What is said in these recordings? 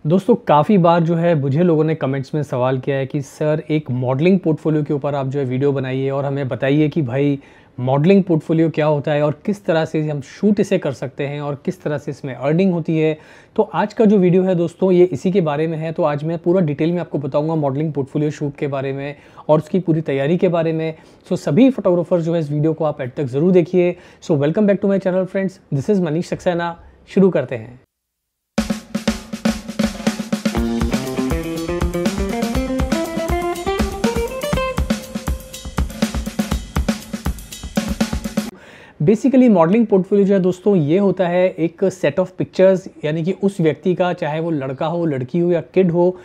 दोस्तों काफ़ी बार जो है मुझे लोगों ने कमेंट्स में सवाल किया है कि सर एक मॉडलिंग पोर्टफोलियो के ऊपर आप जो है वीडियो बनाइए और हमें बताइए कि भाई मॉडलिंग पोर्टफोलियो क्या होता है और किस तरह से हम शूट इसे कर सकते हैं और किस तरह से इसमें अर्निंग होती है। तो आज का जो वीडियो है दोस्तों ये इसी के बारे में है। तो आज मैं पूरा डिटेल में आपको बताऊंगा मॉडलिंग पोर्टफोलियो शूट के बारे में और उसकी पूरी तैयारी के बारे में। सो सभी फोटोग्राफर जो है इस वीडियो को आप एंड तक ज़रूर देखिए। So welcome back to my channel friends, this is Manish Saxena. शुरू करते हैं। बेसिकली मॉडलिंग पोर्टफोलियो जो है दोस्तों ये होता है एक सेट ऑफ पिक्चर्स, यानी कि उस व्यक्ति का, चाहे वो लड़का हो, लड़की हो या किड हो,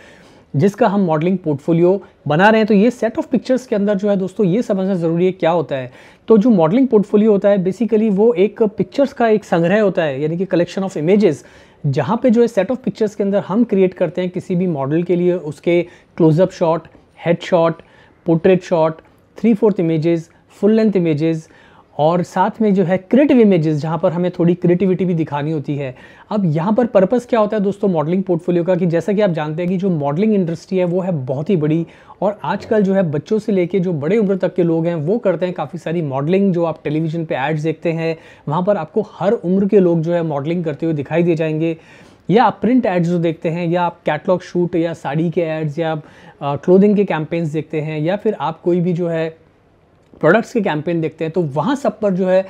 जिसका हम मॉडलिंग पोर्टफोलियो बना रहे हैं। तो ये सेट ऑफ पिक्चर्स के अंदर जो है दोस्तों ये समझना ज़रूरी है क्या होता है। तो जो मॉडलिंग पोर्टफोलियो होता है बेसिकली वो एक पिक्चर्स का एक संग्रह होता है, यानी कि कलेक्शन ऑफ इमेजेस, जहाँ पे जो है सेट ऑफ पिक्चर्स के अंदर हम क्रिएट करते हैं किसी भी मॉडल के लिए उसके close up shot, head shot, portrait shot, 3/4 images, full length images और साथ में जो है क्रिएटिव इमेजेस, जहाँ पर हमें थोड़ी क्रिएटिविटी भी दिखानी होती है। अब यहाँ पर पर्पस क्या होता है दोस्तों मॉडलिंग पोर्टफोलियो का, कि जैसा कि आप जानते हैं कि जो मॉडलिंग इंडस्ट्री है वो है बहुत ही बड़ी और आजकल जो है बच्चों से लेके जो बड़े उम्र तक के लोग हैं वो करते हैं काफ़ी सारी मॉडलिंग। जो आप टेलीविज़न पे एड्स देखते हैं वहाँ पर आपको हर उम्र के लोग जो है मॉडलिंग करते हुए दिखाई दे जाएंगे, या आप प्रिंट एड्स जो देखते हैं, या आप कैटलॉग शूट या साड़ी के एड्स, या आप क्लोथिंग के कैंपेन्स देखते हैं, या फिर आप कोई भी जो है प्रोडक्ट्स के कैंपेन देखते हैं। तो वहाँ सब पर जो है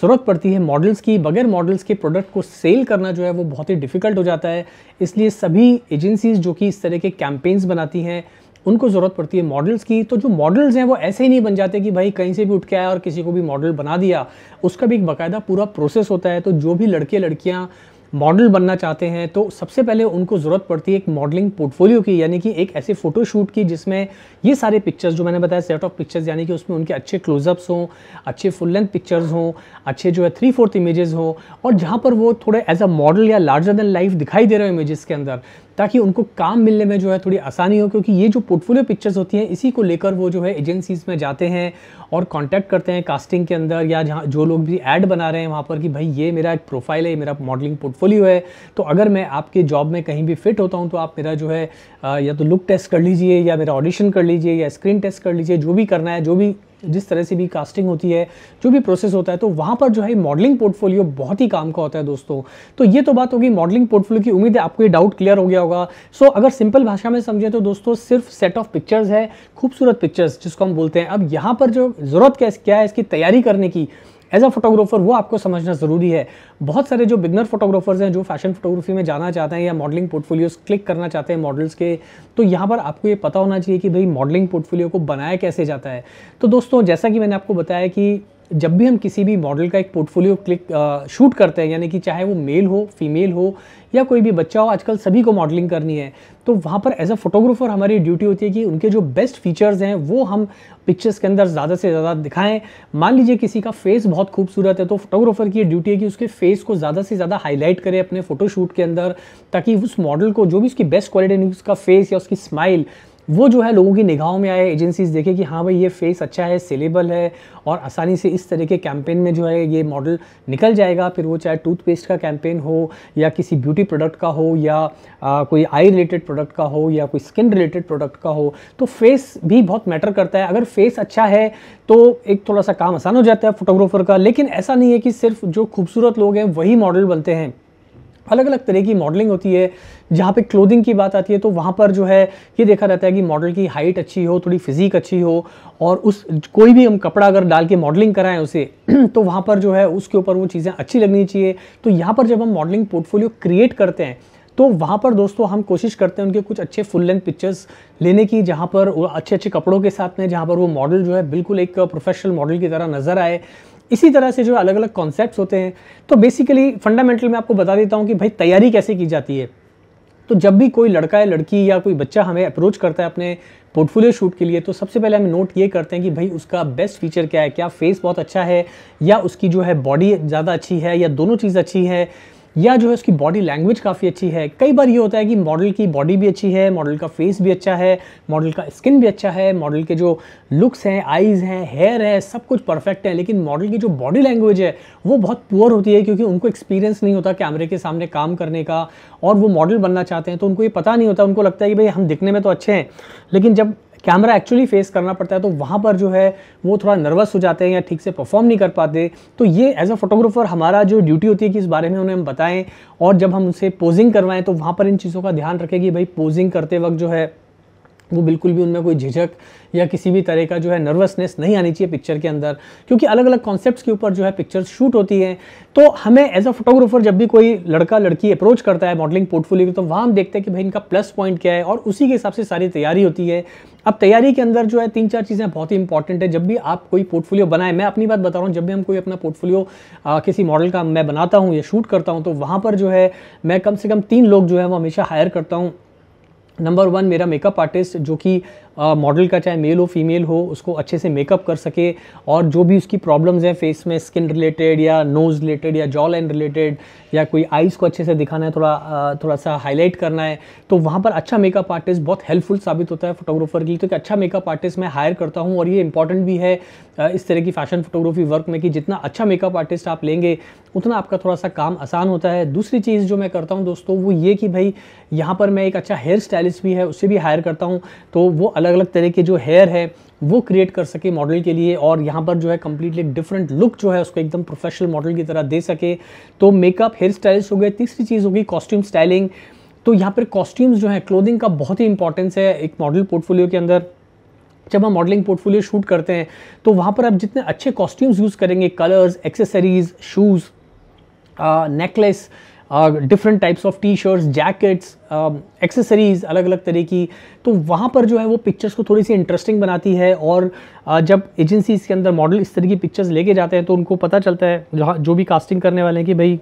ज़रूरत पड़ती है मॉडल्स की। बगैर मॉडल्स के प्रोडक्ट को सेल करना जो है वो बहुत ही डिफ़िकल्ट हो जाता है। इसलिए सभी एजेंसीज़ जो कि इस तरह के कैंपेन्स बनाती हैं उनको ज़रूरत पड़ती है मॉडल्स की। तो जो मॉडल्स हैं वो ऐसे ही नहीं बन जाते कि भाई कहीं से भी उठ के आया और किसी को भी मॉडल बना दिया। उसका भी एक बाकायदा पूरा प्रोसेस होता है। तो जो भी लड़के लड़कियाँ मॉडल बनना चाहते हैं तो सबसे पहले उनको ज़रूरत पड़ती है एक मॉडलिंग पोर्टफोलियो की, यानी कि एक ऐसे फ़ोटोशूट की जिसमें ये सारे पिक्चर्स जो मैंने बताया सेट ऑफ पिक्चर्स, यानी कि उसमें उनके अच्छे क्लोजअप्स हों, अच्छे फुल लेंथ पिक्चर्स हों, अच्छे जो है 3/4 इमेजेस हों, और जहाँ पर वो थोड़े एज अ मॉडल या लार्जर देन लाइफ दिखाई दे रहे हो इमेजेस के अंदर, ताकि उनको काम मिलने में जो है थोड़ी आसानी हो। क्योंकि ये जो पोर्टफोलियो पिक्चर्स होती हैं इसी को लेकर वो जो है एजेंसीज़ में जाते हैं और कांटेक्ट करते हैं कास्टिंग के अंदर, या जहाँ जो लोग भी ऐड बना रहे हैं वहाँ पर कि भाई ये मेरा एक प्रोफाइल है, ये मेरा मॉडलिंग पोर्टफोलियो है, तो अगर मैं आपके जॉब में कहीं भी फिट होता हूँ तो आप मेरा जो है या तो लुक टेस्ट कर लीजिए, या मेरा ऑडिशन कर लीजिए, या स्क्रीन टेस्ट कर लीजिए, जो भी करना है, जो भी जिस तरह से भी कास्टिंग होती है, जो भी प्रोसेस होता है, तो वहाँ पर जो है मॉडलिंग पोर्टफोलियो बहुत ही काम का होता है दोस्तों। तो ये तो बात होगी मॉडलिंग पोर्टफोलियो की। उम्मीद है आपको ये डाउट क्लियर हो गया होगा। सो अगर सिंपल भाषा में समझे तो दोस्तों सिर्फ सेट ऑफ पिक्चर्स है, खूबसूरत पिक्चर्स जिसको हम बोलते हैं। अब यहाँ पर जो ज़रूरत क्या है इसकी तैयारी करने की एज अ फोटोग्राफर, वो आपको समझना ज़रूरी है। बहुत सारे जो बिगनर फोटोग्राफर्स हैं जो फैशन फोटोग्राफी में जाना चाहते हैं या मॉडलिंग पोर्टफोलियोज क्लिक करना चाहते हैं मॉडल्स के, तो यहाँ पर आपको ये पता होना चाहिए कि भाई मॉडलिंग पोर्टफोलियो को बनाया कैसे जाता है। तो दोस्तों जैसा कि मैंने आपको बताया कि जब भी हम किसी भी मॉडल का एक पोर्टफोलियो शूट करते हैं, यानी कि चाहे वो मेल हो, फीमेल हो, या कोई भी बच्चा हो, आजकल सभी को मॉडलिंग करनी है, तो वहाँ पर एज अ फोटोग्राफर हमारी ड्यूटी होती है कि उनके जो बेस्ट फीचर्स हैं वो हम पिक्चर्स के अंदर ज़्यादा से ज़्यादा दिखाएं। मान लीजिए किसी का फेस बहुत खूबसूरत है तो फोटोग्राफर की ड्यूटी है कि उसके फेस को ज़्यादा से ज़्यादा हाईलाइट करे अपने फोटोशूट के अंदर, ताकि उस मॉडल को जो भी उसकी बेस्ट क्वालिटी है, उसका फेस या उसकी स्माइल, वो जो है लोगों की निगाहों में आए, एजेंसीज देखे कि हाँ भाई ये फेस अच्छा है, सेलेबल है, और आसानी से इस तरह के कैंपेन में जो है ये मॉडल निकल जाएगा। फिर वो चाहे टूथपेस्ट का कैंपेन हो, या किसी ब्यूटी प्रोडक्ट का हो, या कोई आई रिलेटेड प्रोडक्ट का हो, या कोई स्किन रिलेटेड प्रोडक्ट का हो, तो फेस भी बहुत मैटर करता है। अगर फेस अच्छा है तो एक थोड़ा सा काम आसान हो जाता है फोटोग्राफर का। लेकिन ऐसा नहीं है कि सिर्फ जो खूबसूरत लोग हैं वही मॉडल बनते हैं। अलग अलग तरह की मॉडलिंग होती है। जहाँ पे क्लोथिंग की बात आती है तो वहाँ पर जो है ये देखा जाता है कि मॉडल की हाइट अच्छी हो, थोड़ी फिजिक अच्छी हो, और उस कोई भी हम कपड़ा अगर डाल के मॉडलिंग कराएं उसे तो वहाँ पर जो है उसके ऊपर वो चीज़ें अच्छी लगनी चाहिए। तो यहाँ पर जब हम मॉडलिंग पोर्टफोलियो क्रिएट करते हैं तो वहाँ पर दोस्तों हम कोशिश करते हैं उनके कुछ अच्छे फुल लेंथ पिक्चर्स लेने की, जहाँ पर वो अच्छे अच्छे कपड़ों के साथ में, जहाँ पर वो मॉडल जो है बिल्कुल एक प्रोफेशनल मॉडल की तरह नज़र आए। इसी तरह से जो अलग अलग कॉन्सेप्ट्स होते हैं। तो बेसिकली फंडामेंटल मैं आपको बता देता हूँ कि भाई तैयारी कैसे की जाती है। तो जब भी कोई लड़का या लड़की या कोई बच्चा हमें अप्रोच करता है अपने पोर्टफोलियो शूट के लिए, तो सबसे पहले हम नोट ये करते हैं कि भाई उसका बेस्ट फीचर क्या है, क्या फेस बहुत अच्छा है, या उसकी जो है बॉडी ज़्यादा अच्छी है, या दोनों चीज़ अच्छी है, या जो है उसकी बॉडी लैंग्वेज काफ़ी अच्छी है। कई बार ये होता है कि मॉडल की बॉडी भी अच्छी है, मॉडल का फेस भी अच्छा है, मॉडल का स्किन भी अच्छा है, मॉडल के जो लुक्स हैं, आईज़ हैं, हेयर है, सब कुछ परफेक्ट है, लेकिन मॉडल की जो बॉडी लैंग्वेज है वो बहुत पुअर होती है, क्योंकि उनको एक्सपीरियंस नहीं होता कैमरे के सामने काम करने का, और वो मॉडल बनना चाहते हैं तो उनको ये पता नहीं होता। उनको लगता है कि भाई हम दिखने में तो अच्छे हैं, लेकिन जब कैमरा एक्चुअली फेस करना पड़ता है तो वहाँ पर जो है वो थोड़ा नर्वस हो जाते हैं या ठीक से परफॉर्म नहीं कर पाते। तो ये एज अ फोटोग्राफर हमारा जो ड्यूटी होती है कि इस बारे में उन्हें हम बताएं, और जब हम उनसे पोजिंग करवाएं तो वहाँ पर इन चीज़ों का ध्यान रखें कि भाई पोजिंग करते वक्त जो है वो बिल्कुल भी उनमें कोई झिझक या किसी भी तरह का जो है नर्वसनेस नहीं आनी चाहिए पिक्चर के अंदर, क्योंकि अलग अलग कॉन्सेप्ट्स के ऊपर जो है पिक्चर्स शूट होती हैं। तो हमें एज अ फोटोग्राफर जब भी कोई लड़का लड़की अप्रोच करता है मॉडलिंग पोर्टफोलियो तो वहाँ हम देखते हैं कि भाई इनका प्लस पॉइंट क्या है, और उसी के हिसाब से सारी तैयारी होती है। अब तैयारी के अंदर जो है 3-4 चीज़ें बहुत ही इंपॉर्टेंट है। जब भी आप कोई पोर्टफोलियो बनाएं, मैं अपनी बात बता रहा हूँ, जब भी हम कोई अपना पोर्टफोलियो किसी मॉडल का मैं बनाता हूँ या शूट करता हूँ तो वहाँ पर जो है मैं कम से कम 3 लोग जो है वो हमेशा हायर करता हूँ। नंबर 1 मेरा मेकअप आर्टिस्ट, जो कि मॉडल का चाहे मेल हो फीमेल हो उसको अच्छे से मेकअप कर सके, और जो भी उसकी प्रॉब्लम्स हैं फेस में, स्किन रिलेटेड या नोज़ रिलेटेड या जॉ लाइन रिलेटेड, या कोई आइज़ को अच्छे से दिखाना है, थोड़ा सा हाईलाइट करना है, तो वहाँ पर अच्छा मेकअप आर्टिस्ट बहुत हेल्पफुल साबित होता है फोटोग्राफर के लिए। तो एक अच्छा मेकअप आर्टिस्ट मैं हायर करता हूँ, और ये इंपॉर्टेंट भी है इस तरह की फैशन फोटोग्राफी वर्क में कि जितना अच्छा मेकअप आर्टिस्ट आप लेंगे उतना आपका थोड़ा सा काम आसान होता है। दूसरी चीज़ जो मैं करता हूँ दोस्तों वो ये कि भाई यहाँ पर मैं एक अच्छा हेयर स्टाइलिस्ट भी है उससे भी हायर करता हूँ, तो वो अलग अलग तरह के जो हेयर है वो क्रिएट कर सके मॉडल के लिए, और यहाँ पर जो है कम्प्लीटली डिफरेंट लुक जो है उसको एकदम प्रोफेशनल मॉडल की तरह दे सके। तो मेकअप, हेयर स्टाइलिस्ट हो गए। तीसरी चीज़ होगी कॉस्ट्यूम स्टाइलिंग। तो यहाँ पर कॉस्ट्यूम्स जो है, क्लोथिंग का बहुत ही इंपॉर्टेंस है एक मॉडल पोर्टफोलियो के अंदर। जब हम मॉडलिंग पोर्टफोलियो शूट करते हैं तो वहाँ पर आप जितने अच्छे कॉस्ट्यूम्स यूज़ करेंगे, colours, accessories, shoes, necklace, different types of T shirts, jackets, accessories अलग अलग तरह की, तो वहाँ पर जो है वो पिक्चर्स को थोड़ी सी इंटरेस्टिंग बनाती है। और जब एजेंसीज़ के अंदर मॉडल इस तरह की पिक्चर्स लेके जाते हैं तो उनको पता चलता है, जहाँ जो भी कास्टिंग करने वाले हैं, कि भाई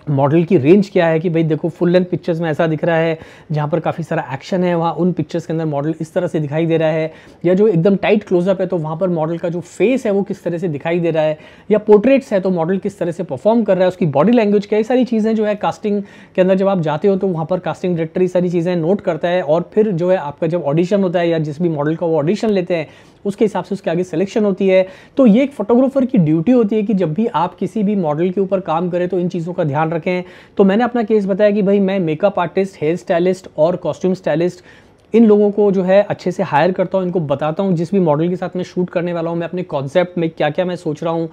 मॉडल की रेंज क्या है, कि भाई देखो फुल लेंथ पिक्चर्स में ऐसा दिख रहा है, जहाँ पर काफ़ी सारा एक्शन है वहाँ उन पिक्चर्स के अंदर मॉडल इस तरह से दिखाई दे रहा है, या जो एकदम टाइट क्लोजअप है तो वहाँ पर मॉडल का जो फेस है वो किस तरह से दिखाई दे रहा है, या पोर्ट्रेट्स है तो मॉडल किस तरह से परफॉर्म कर रहा है, उसकी बॉडी लैंग्वेज, कई सारी चीज़ें जो है कास्टिंग के अंदर जब आप जाते हो तो वहाँ पर कास्टिंग डायरेक्टर ये सारी चीज़ें नोट करता है, और फिर जो है आपका जब ऑडिशन होता है या जिस भी मॉडल का वो ऑडिशन लेते हैं उसके हिसाब से उसके आगे सिलेक्शन होती है। तो ये एक फोटोग्राफर की ड्यूटी होती है कि जब भी आप किसी भी मॉडल के ऊपर काम करें तो इन चीज़ों का ध्यान रखें। तो मैंने अपना केस बताया कि भाई मैं मेकअप आर्टिस्ट, हेयर स्टाइलिस्ट और कॉस्ट्यूम स्टाइलिस्ट, इन लोगों को जो है अच्छे से हायर करता हूँ, इनको बताता हूँ जिस भी मॉडल के साथ मैं शूट करने वाला हूँ, मैं अपने कॉन्सेप्ट में क्या क्या मैं सोच रहा हूँ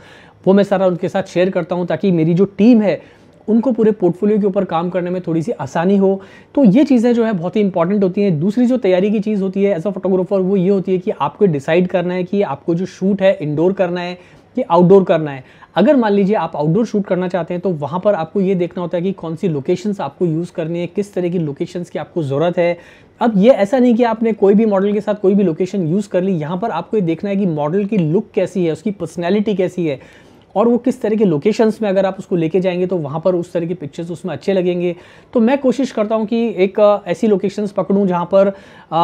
वो मैं सारा उनके साथ शेयर करता हूँ, ताकि मेरी जो टीम है उनको पूरे पोर्टफोलियो के ऊपर काम करने में थोड़ी सी आसानी हो। तो ये चीज़ें जो है बहुत ही इंपॉर्टेंट होती हैं। दूसरी जो तैयारी की चीज़ होती है एज अ फोटोग्राफर वो ये होती है कि आपको डिसाइड करना है कि आपको जो शूट है इंडोर करना है कि आउटडोर करना है। अगर मान लीजिए आप आउटडोर शूट करना चाहते हैं तो वहाँ पर आपको ये देखना होता है कि कौन सी लोकेशंस आपको यूज़ करनी है, किस तरह की लोकेशंस की आपको ज़रूरत है। अब ये ऐसा नहीं कि आपने कोई भी मॉडल के साथ कोई भी लोकेशन यूज़ कर ली, यहाँ पर आपको ये देखना है कि मॉडल की लुक कैसी है, उसकी पर्सनैलिटी कैसी है, और वो किस तरह के लोकेशंस में अगर आप उसको लेके जाएंगे तो वहाँ पर उस तरह के पिक्चर्स उसमें अच्छे लगेंगे। तो मैं कोशिश करता हूँ कि एक ऐसी लोकेशंस पकड़ूँ जहाँ पर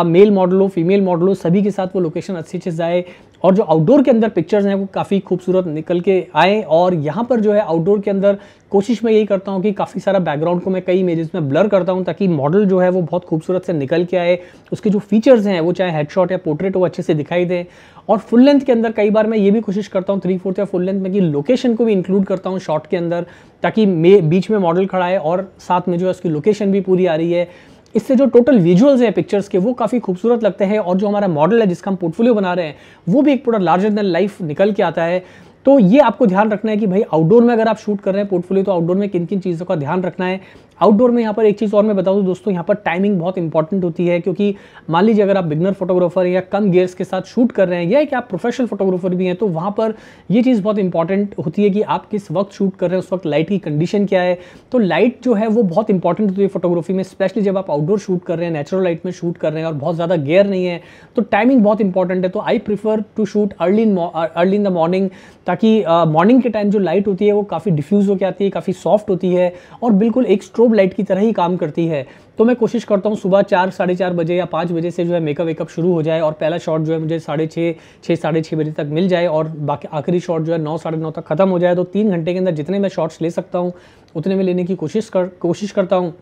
मेल मॉडल हो, फीमेल मॉडल हो, सभी के साथ वो लोकेशन अच्छे से जाए, और जो आउटडोर के अंदर पिक्चर्स हैं वो काफ़ी खूबसूरत निकल के आए। और यहाँ पर जो है आउटडोर के अंदर कोशिश मैं यही करता हूँ कि काफ़ी सारा बैकग्राउंड को मैं कई इमेजेस में ब्लर करता हूँ, ताकि मॉडल जो है वो बहुत खूबसूरत से निकल के आए, उसके जो फीचर्स हैं वो चाहे हेडशॉट या पोर्ट्रेट हो अच्छे से दिखाई दें। और फुल लेंथ के अंदर कई बार मैं ये भी कोशिश करता हूँ 3/4 या फुल लेंथ में कि लोकेशन को भी इंक्लूड करता हूँ शॉट के अंदर, ताकि बीच में मॉडल खड़ा है और साथ में जो है उसकी लोकेशन भी पूरी आ रही है। इससे जो टोटल विजुअल्स हैं पिक्चर्स के वो काफ़ी खूबसूरत लगते हैं, और जो हमारा मॉडल है जिसका हम पोर्टफोलियो बना रहे हैं वो भी एक पूरा लार्जर देन लाइफ निकल के आता है। तो ये आपको ध्यान रखना है कि भाई आउटडोर में अगर आप शूट कर रहे हैं पोर्टफोलियो तो आउटडोर में किन किन चीज़ों का ध्यान रखना है। आउटडोर में यहाँ पर एक चीज़ और मैं बता दूँ दोस्तों, यहाँ पर टाइमिंग बहुत इंपॉर्टेंट होती है, क्योंकि मान लीजिए अगर आप बिगनर फोटोग्राफर या कम गियर्स के साथ शूट कर रहे हैं, या कि आप प्रोफेशनल फोटोग्राफर भी हैं, तो वहाँ पर ये चीज़ बहुत इंपॉर्टेंट होती है कि आप किस वक्त शूट कर रहे हैं, उस वक्त लाइट की कंडीशन क्या है। तो लाइट जो है वो बहुत इंपॉर्टेंट होती है फोटोग्राफी में, स्पेशली जब आप आउटडोर शूट कर रहे हैं, नेचुरल लाइट में शूट कर रहे हैं और बहुत ज़्यादा गियर नहीं है, तो टाइमिंग बहुत इंपॉर्टेंट है। तो I prefer to shoot early in the morning, ताकि मॉर्निंग के टाइम जो लाइट होती है वो काफ़ी डिफ्यूज़ होकर आती है, काफ़ी सॉफ्ट होती है, और बिल्कुल एक स्ट्रोक स्ट्रोब लाइट की तरह ही काम करती है। तो मैं कोशिश करता हूँ सुबह 4 साढ़े 4 बजे या 5 बजे से जो है मेकअप वेकअप शुरू हो जाए और पहला शॉट जो है मुझे 6:30 साढ़े 6 बजे तक मिल जाए और बाकी आखिरी शॉट जो है 9 साढ़े 9 तक खत्म हो जाए। तो 3 घंटे के अंदर जितने मैं शॉट्स ले सकता हूँ उतने में लेने की कोशिश करता हूँ।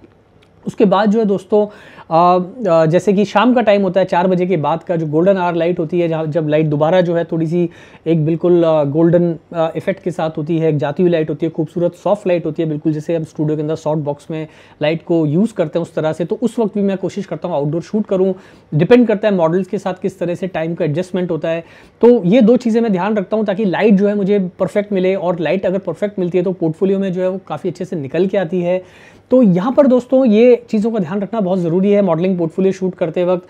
उसके बाद जो है दोस्तों जैसे कि शाम का टाइम होता है 4 बजे के बाद का जो गोल्डन आवर लाइट होती है, जहाँ जब लाइट दोबारा जो है थोड़ी सी एक बिल्कुल गोल्डन इफेक्ट के साथ होती है, एक जाती हुई लाइट होती है, खूबसूरत सॉफ्ट लाइट होती है, बिल्कुल जैसे हम स्टूडियो के अंदर सॉफ्ट बॉक्स में लाइट को यूज़ करते हैं उस तरह से। तो उस वक्त भी मैं कोशिश करता हूँ आउटडोर शूट करूँ। डिपेंड करता है मॉडल्स के साथ किस तरह से टाइम का एडजस्टमेंट होता है। तो ये 2 चीज़ें मैं ध्यान रखता हूँ ताकि लाइट जो है मुझे परफेक्ट मिले, और लाइट अगर परफेक्ट मिलती है तो पोर्टफोलियो में जो है वो काफ़ी अच्छे से निकल के आती है। तो यहाँ पर दोस्तों ये चीज़ों का ध्यान रखना बहुत ज़रूरी है मॉडलिंग पोर्टफोलियो शूट करते वक्त।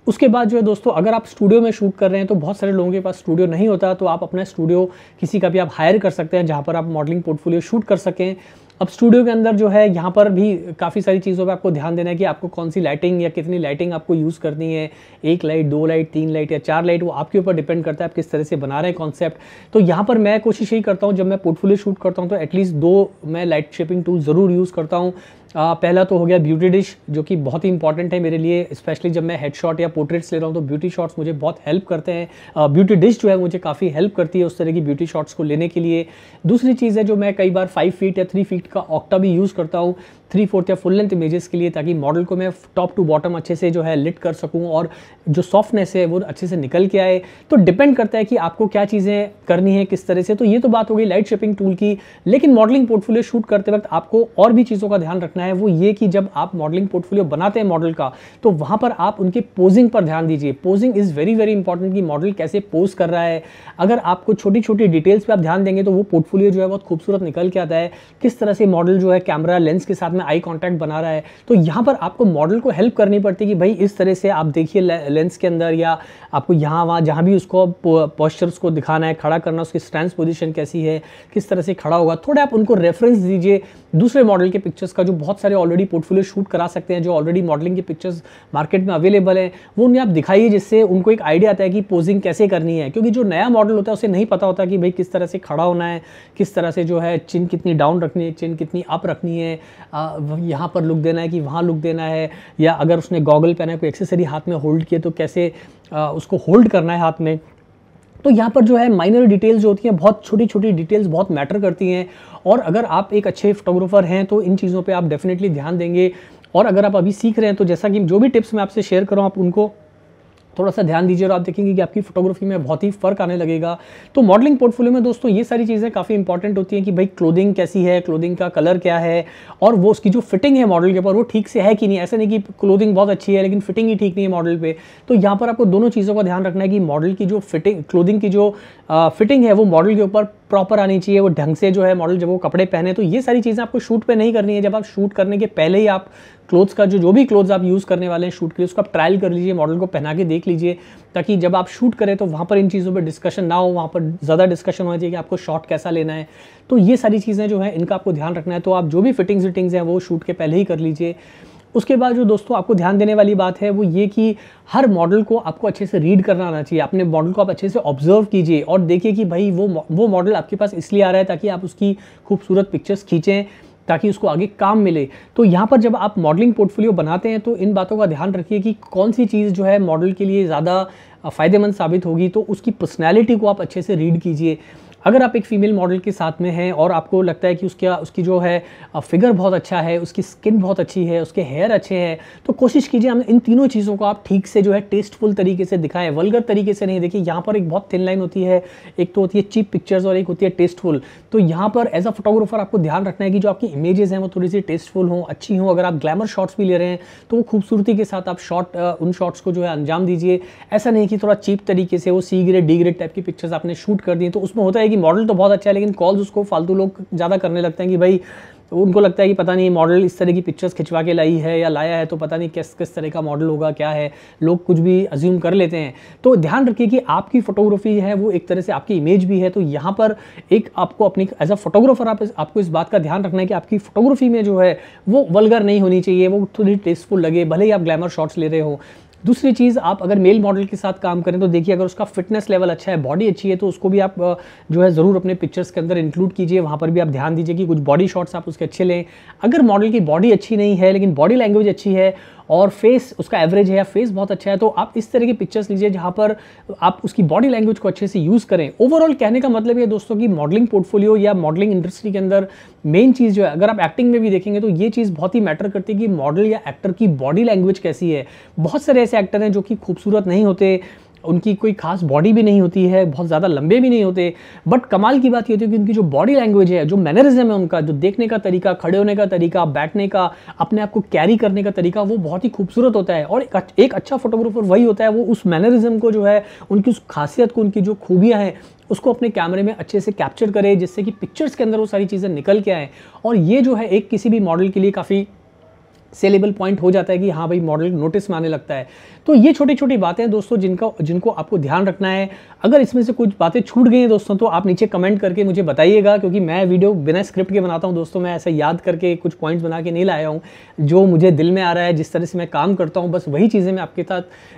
उसके बाद जो है दोस्तों अगर आप स्टूडियो में शूट कर रहे हैं तो बहुत सारे लोगों के पास स्टूडियो नहीं होता, तो आप अपना स्टूडियो किसी का भी आप हायर कर सकते हैं जहाँ पर आप मॉडलिंग पोर्टफोलियो शूट कर सकें। अब स्टूडियो के अंदर जो है यहाँ पर भी काफ़ी सारी चीज़ों पे आपको ध्यान देना है कि आपको कौन सी लाइटिंग या कितनी लाइटिंग आपको यूज़ करनी है, 1 लाइट 2 लाइट 3 लाइट या 4 लाइट, वो आपके ऊपर डिपेंड करता है आप किस तरह से बना रहे हैं कॉन्सेप्ट। तो यहाँ पर मैं कोशिश यही करता हूँ जब मैं पोर्टफोलियो शूट करता हूँ तो एटलीस्ट 2 मैं लाइट शेपिंग टूल ज़रूर यूज़ करता हूँ। पहला तो हो गया ब्यूटी डिश, जो कि बहुत ही इंपॉर्टेंट है मेरे लिए, स्पेशली जब मैं हेडशॉट या पोर्ट्रेट्स ले रहा हूँ तो ब्यूटी शॉट्स मुझे बहुत हेल्प करते हैं। ब्यूटी डिश जो है मुझे काफ़ी हेल्प करती है उस तरह की ब्यूटी शॉट्स को लेने के लिए। दूसरी चीज़ है जो मैं कई बार 5 फीट या 3 फीट का ऑक्टा भी यूज़ करता हूँ 3/4 या फुल लेंथ इमेजेस के लिए, ताकि मॉडल को मैं टॉप टू बॉटम अच्छे से जो है लिट कर सकूं और जो सॉफ्टनेस है वो अच्छे से निकल के आए। तो डिपेंड करता है कि आपको क्या चीज़ें करनी है किस तरह से। तो ये तो बात हो गई लाइट शेपिंग टूल की। लेकिन मॉडलिंग पोर्टफोलियो शूट करते वक्त आपको और भी चीज़ों का ध्यान रखना है, वो ये कि जब आप मॉडलिंग पोर्टफोलियो बनाते हैं मॉडल का तो वहाँ पर आप उनके पोजिंग पर ध्यान दीजिए। Posing is very very important कि मॉडल कैसे पोज कर रहा है। अगर आपको छोटी छोटी डिटेल्स पर आप ध्यान देंगे तो वो पोर्टफोलियो जो है बहुत खूबसूरत निकल के आता है। किस तरह से मॉडल जो है कैमरा लेंस के साथ में आई कॉन्टैक्ट बना रहा है, तो यहाँ पर आपको मॉडल को हेल्प करनी पड़ती है कि भाई इस तरह से आप देखिए लेंस के अंदर, या आपको यहाँ वहाँ जहाँ भी उसको पोस्चर्स को दिखाना है, खड़ा करना, उसकी स्टैंड पोजीशन कैसी है, किस तरह से खड़ा होगा, थोड़ा आप उनको रेफरेंस दीजिए दूसरे मॉडल के पिक्चर्स का, जो बहुत सारे ऑलरेडी पोर्टफोलियो शूट करा सकते हैं, जो ऑलरेडी मॉडलिंग की पिक्चर्स मार्केट में अवेलेबल है, वो उन्हें आप दिखाइए, जिससे उनको एक आइडिया आता है कि पोजिंग कैसे करनी है। क्योंकि जो नया मॉडल होता है उसे नहीं पता होता कि भाई किस तरह से खड़ा होना है, किस तरह से जो है चिन कितनी डाउन रखनी है, चिन कितनी अप रखनी है, यहाँ पर लुक देना है कि वहाँ लुक देना है, या अगर उसने गॉगल पहना है, कोई एक्सेसरी हाथ में होल्ड किए तो कैसे उसको होल्ड करना है हाथ में। तो यहाँ पर जो है माइनर डिटेल्स जो होती हैं, बहुत छोटी छोटी डिटेल्स बहुत मैटर करती हैं। और अगर आप एक अच्छे फोटोग्राफर हैं तो इन चीज़ों पे आप डेफिनेटली ध्यान देंगे। और अगर आप अभी सीख रहे हैं तो जैसा कि जो भी टिप्स मैं आपसे शेयर कर रहा हूँ आप उनको थोड़ा सा ध्यान दीजिए और आप देखेंगे कि आपकी फोटोग्राफी में बहुत ही फ़र्क आने लगेगा। तो मॉडलिंग पोर्टफोलियो में दोस्तों ये सारी चीज़ें काफ़ी इंपॉर्टेंट होती हैं कि भाई क्लोथिंग कैसी है, क्लोथिंग का कलर क्या है, और वो उसकी जो फिटिंग है मॉडल के ऊपर वो ठीक से है कि नहीं। ऐसा नहीं कि क्लोथिंग बहुत अच्छी है लेकिन फिटिंग ही ठीक नहीं है मॉडल पे। तो यहाँ पर आपको दोनों चीज़ों का ध्यान रखना है कि मॉडल की जो फिटिंग, क्लोथिंग की जो फिटिंग है वो मॉडल के ऊपर प्रॉपर आनी चाहिए, वो ढंग से जो है मॉडल जब वो कपड़े पहने। तो ये सारी चीज़ें आपको शूट पे नहीं करनी है। जब आप शूट करने के पहले ही आप क्लोथ्स का जो भी क्लोथ्स आप यूज़ करने वाले हैं शूट के लिए उसका ट्रायल कर लीजिए, मॉडल को पहना के देख लीजिए, ताकि जब आप शूट करें तो वहाँ पर इन चीज़ों पे डिस्कशन ना हो। वहाँ पर ज़्यादा डिस्कशन होना चाहिए कि आपको शॉट कैसा लेना है। तो ये सारी चीज़ें जो है इनका आपको ध्यान रखना है। तो आप जो भी फिटिंग्स हैं वो शूट के पहले ही कर लीजिए। उसके बाद जो दोस्तों आपको ध्यान देने वाली बात है वो ये कि हर मॉडल को आपको अच्छे से रीड करना आना चाहिए। अपने मॉडल को आप अच्छे से ऑब्जर्व कीजिए और देखिए कि भाई वो मॉडल आपके पास इसलिए आ रहा है ताकि आप उसकी खूबसूरत पिक्चर्स खींचें, ताकि उसको आगे काम मिले। तो यहाँ पर जब आप मॉडलिंग पोर्टफोलियो बनाते हैं तो इन बातों का ध्यान रखिए कि कौन सी चीज़ जो है मॉडल के लिए ज़्यादा फ़ायदेमंद साबित होगी। तो उसकी पर्सनैलिटी को आप अच्छे से रीड कीजिए। अगर आप एक फीमेल मॉडल के साथ में हैं और आपको लगता है कि उसकी जो है फिगर बहुत अच्छा है, उसकी स्किन बहुत अच्छी है, उसके हेयर अच्छे हैं, तो कोशिश कीजिए हम इन तीनों चीज़ों को आप ठीक से जो है टेस्टफुल तरीके से दिखाएं, वल्गर तरीके से नहीं। देखिए यहाँ पर एक बहुत थिन लाइन होती है, एक तो होती है चीप पिक्चर्स और एक होती है टेस्टफुल। तो यहाँ पर एज अ फोटोग्राफर आपको ध्यान रखना है कि जो आपकी इमेजेस हैं वो थोड़ी सी टेस्टफुल हों, अच्छी हों। अगर आप ग्लैमर शॉट्स भी ले रहे हैं तो वो खूबसूरती के साथ आप उन शॉट्स को जो है अंजाम दीजिए। ऐसा नहीं कि थोड़ा चीप तरीके से वो C grade D grade type की पिक्चर्स आपने शूट कर दी। तो उसमें होता है कि मॉडल तो बहुत अच्छा है लेकिन कॉल्स उसको फालतू लोग ज़्यादा करने लगते हैं कि भाई उनको लगता है कि पता नहीं मॉडल इस तरह की पिक्चर्स खिंचवा के लाई है या लाया है तो पता नहीं किस तरह का मॉडल होगा, क्या है, लोग कुछ भी अज्यूम कर लेते हैं। तो ध्यान रखिए कि आपकी फोटोग्राफी है वो एक तरह से आपकी इमेज भी है। तो यहाँ पर एक आपको अपनी एज अ फोटोग्राफर आपको इस बात का ध्यान रखना है कि आपकी फोटोग्राफी में जो है वो वल्गर नहीं होनी चाहिए, वो थोड़ी टेस्टफुल लगे, भले ही आप ग्लैमर शॉट्स ले रहे हो। दूसरी चीज़, आप अगर मेल मॉडल के साथ काम करें तो देखिए अगर उसका फिटनेस लेवल अच्छा है, बॉडी अच्छी है, तो उसको भी आप जो है ज़रूर अपने पिक्चर्स के अंदर इंक्लूड कीजिए। वहाँ पर भी आप ध्यान दीजिए कि कुछ बॉडी शॉट्स आप उसके अच्छे लें। अगर मॉडल की बॉडी अच्छी नहीं है लेकिन बॉडी लैंग्वेज अच्छी है और फेस उसका एवरेज है या फेस बहुत अच्छा है, तो आप इस तरह की पिक्चर्स लीजिए जहाँ पर आप उसकी बॉडी लैंग्वेज को अच्छे से यूज़ करें। ओवरऑल कहने का मतलब ये दोस्तों कि मॉडलिंग पोर्टफोलियो या मॉडलिंग इंडस्ट्री के अंदर मेन चीज़ जो है, अगर आप एक्टिंग में भी देखेंगे तो ये चीज़ बहुत ही मैटर करती है कि मॉडल या एक्टर की बॉडी लैंग्वेज कैसी है। बहुत सारे ऐसे एक्टर हैं जो कि खूबसूरत नहीं होते, उनकी कोई खास बॉडी भी नहीं होती है, बहुत ज़्यादा लंबे भी नहीं होते, बट कमाल की बात ये होती है कि उनकी जो बॉडी लैंग्वेज है, जो मैनरिज्म है उनका, जो देखने का तरीका, खड़े होने का तरीका, बैठने का, अपने आप को कैरी करने का तरीका, वो बहुत ही खूबसूरत होता है। और एक अच्छा फोटोग्राफर वही होता है, वो उस मैनरिज्म को जो है, उनकी उस खासियत को, उनकी जो खूबियाँ हैं उसको अपने कैमरे में अच्छे से कैप्चर करे, जिससे कि पिक्चर्स के अंदर वो सारी चीज़ें निकल के आएँ। और ये जो है एक किसी भी मॉडल के लिए काफ़ी सेलेबल पॉइंट हो जाता है कि हाँ भाई मॉडल नोटिस में आने लगता है। तो ये छोटी छोटी बातें हैं दोस्तों जिनको आपको ध्यान रखना है। अगर इसमें से कुछ बातें छूट गई हैं दोस्तों तो आप नीचे कमेंट करके मुझे बताइएगा, क्योंकि मैं वीडियो बिना स्क्रिप्ट के बनाता हूँ दोस्तों। मैं ऐसा याद करके कुछ पॉइंट्स बना के नहीं लाया हूँ, जो मुझे दिल में आ रहा है, जिस तरह से मैं काम करता हूँ, बस वही चीज़ें मैं आपके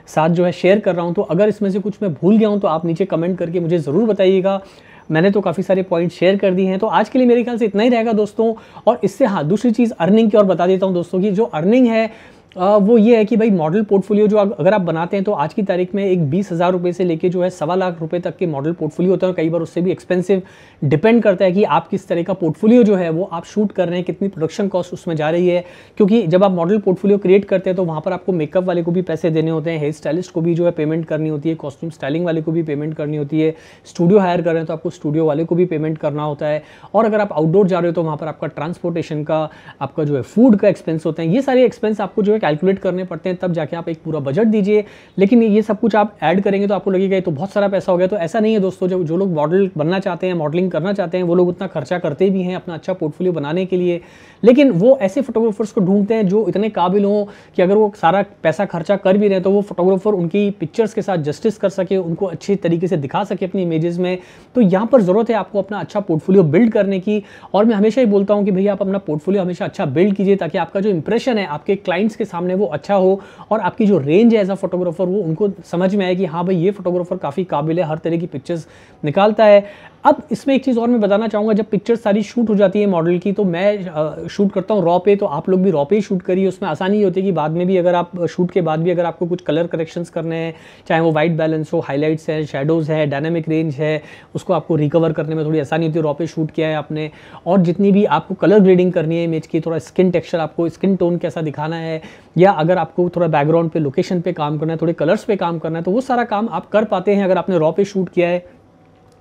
साथ जो है शेयर कर रहा हूँ। तो अगर इसमें से कुछ मैं भूल गया हूँ तो आप नीचे कमेंट करके मुझे ज़रूर बताइएगा। मैंने तो काफ़ी सारे पॉइंट शेयर कर दिए हैं। तो आज के लिए मेरे ख्याल से इतना ही रहेगा दोस्तों। और इससे हाँ, दूसरी चीज़ अर्निंग की और बता देता हूँ दोस्तों की जो अर्निंग है वो ये है कि भाई मॉडल पोर्टफोलियो जो अगर आप बनाते हैं तो आज की तारीख में एक 20,000 रुपये से लेके जो है 1.25 लाख रुपए तक के मॉडल पोर्टफोलियो होता है। कई बार उससे भी एक्सपेंसिव, डिपेंड करता है कि आप किस तरह का पोर्टफोलियो जो है वो आप शूट कर रहे हैं, कितनी प्रोडक्शन कॉस्ट उसमें जा रही है। क्योंकि जब आप मॉडल पोर्टफोलियो क्रिएट करते हैं तो वहाँ पर आपको मेकअप वाले को भी पैसे देने होते हैं, हेयर स्टाइलिस्ट को भी जो है पेमेंट करनी होती है, कॉस्ट्यूम स्टाइलिंग वाले को भी पेमेंट करनी होती है, स्टूडियो हायर कर रहे हैं तो आपको स्टूडियो वाले को भी पेमेंट करना होता है। और अगर आप आउटडोर जा रहे हो तो वहाँ पर आपका ट्रांसपोर्टेशन का, आपका जो है फूड का एक्सपेंस होते हैं। ये सारे एक्सपेंस आपको जो है कैलकुलेट करने पड़ते हैं, तब जाके आप एक पूरा बजट दीजिए। लेकिन ये सब कुछ आप ऐड करेंगे तो आपको लगेगा ये तो बहुत सारा पैसा हो गया। तो ऐसा नहीं है दोस्तों। जो लोग मॉडल बनना चाहते हैं, मॉडलिंग करना चाहते हैं, वो लोग उतना खर्चा करते भी हैं अपना अच्छा पोर्टफोलियो बनाने के लिए। लेकिन वो ऐसे फोटोग्राफर्स को ढूंढते हैं जो इतने काबिल हों कि अगर वो सारा पैसा खर्चा कर भी रहे हैं तो वो फोटोग्राफर उनकी पिक्चर्स के साथ जस्टिस कर सके, उनको अच्छे तरीके से दिखा सके अपनी इमेजेस में। तो यहाँ पर ज़रूरत है आपको अपना अच्छा पोर्टफोलियो बिल्ड करने की। और मैं हमेशा ही बोलता हूँ कि भैया आप अपना पोर्टफोलियो हमेशा अच्छा बिल्ड कीजिए, ताकि आपका जो इंप्रेशन है आपके क्लाइंट्स के सामने वो अच्छा हो और आपकी जो रेंज है एज अ फोटोग्राफर वो उनको समझ में आए कि हाँ भाई ये फोटोग्राफर काफ़ी काबिल है, हर तरह की पिक्चर्स निकालता है। अब इसमें एक चीज़ और मैं बताना चाहूँगा, जब पिक्चर्स सारी शूट हो जाती है मॉडल की तो मैं शूट करता हूँ रॉ पे, तो आप लोग भी रॉ पे ही शूट करिए। उसमें आसानी होती है कि बाद में भी अगर आप शूट के बाद भी अगर आपको कुछ कलर करेक्शंस करने हैं, चाहे वो वाइट बैलेंस हो, हाईलाइट्स है, शेडोज़ है, डायनामिक रेंज है, उसको आपको रिकवर करने में थोड़ी आसानी होती है। रॉ पे शूट किया है आपने, और जितनी भी आपको कलर ग्रेडिंग करनी है इमेज की, थोड़ा स्किन टेक्सचर, आपको स्किन टोन कैसा दिखाना है, या अगर आपको थोड़ा बैकग्राउंड पे, लोकेशन पे काम करना है, थोड़े कलर्स पे काम करना है, तो वो सारा काम आप कर पाते हैं अगर आपने रॉ पे शूट किया है।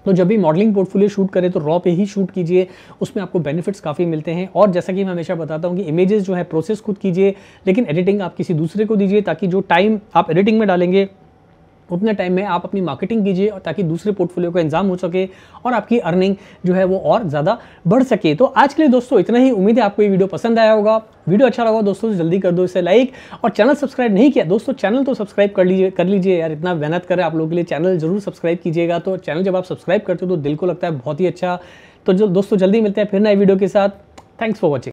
तो जब भी मॉडलिंग पोर्टफोलियो शूट करें तो रॉ पे ही शूट कीजिए, उसमें आपको बेनिफिट्स काफ़ी मिलते हैं। और जैसा कि मैं हमेशा बताता हूं कि इमेजेस जो है प्रोसेस खुद कीजिए, लेकिन एडिटिंग आप किसी दूसरे को दीजिए, ताकि जो टाइम आप एडिटिंग में डालेंगे उतने टाइम में आप अपनी मार्केटिंग कीजिए, और ताकि दूसरे पोर्टफोलियो का इंतजाम हो सके और आपकी अर्निंग जो है वो और ज़्यादा बढ़ सके। तो आज के लिए दोस्तों इतना ही। उम्मीद है आपको ये वीडियो पसंद आया होगा। वीडियो अच्छा लगा दोस्तों तो जल्दी कर दो इसे लाइक, और चैनल सब्सक्राइब नहीं किया दोस्तों चैनल तो सब्सक्राइब कर लीजिए यार, इतना मेहनत कर रहे हैं आप लोगों के लिए, चैनल जरूर सब्सक्राइब कीजिएगा। तो चैनल जब आप सब्सक्राइब करते हो तो दिल को लगता है बहुत ही अच्छा। तो दोस्तों जल्दी मिलते हैं फिर नए वीडियो के साथ। Thanks for watching.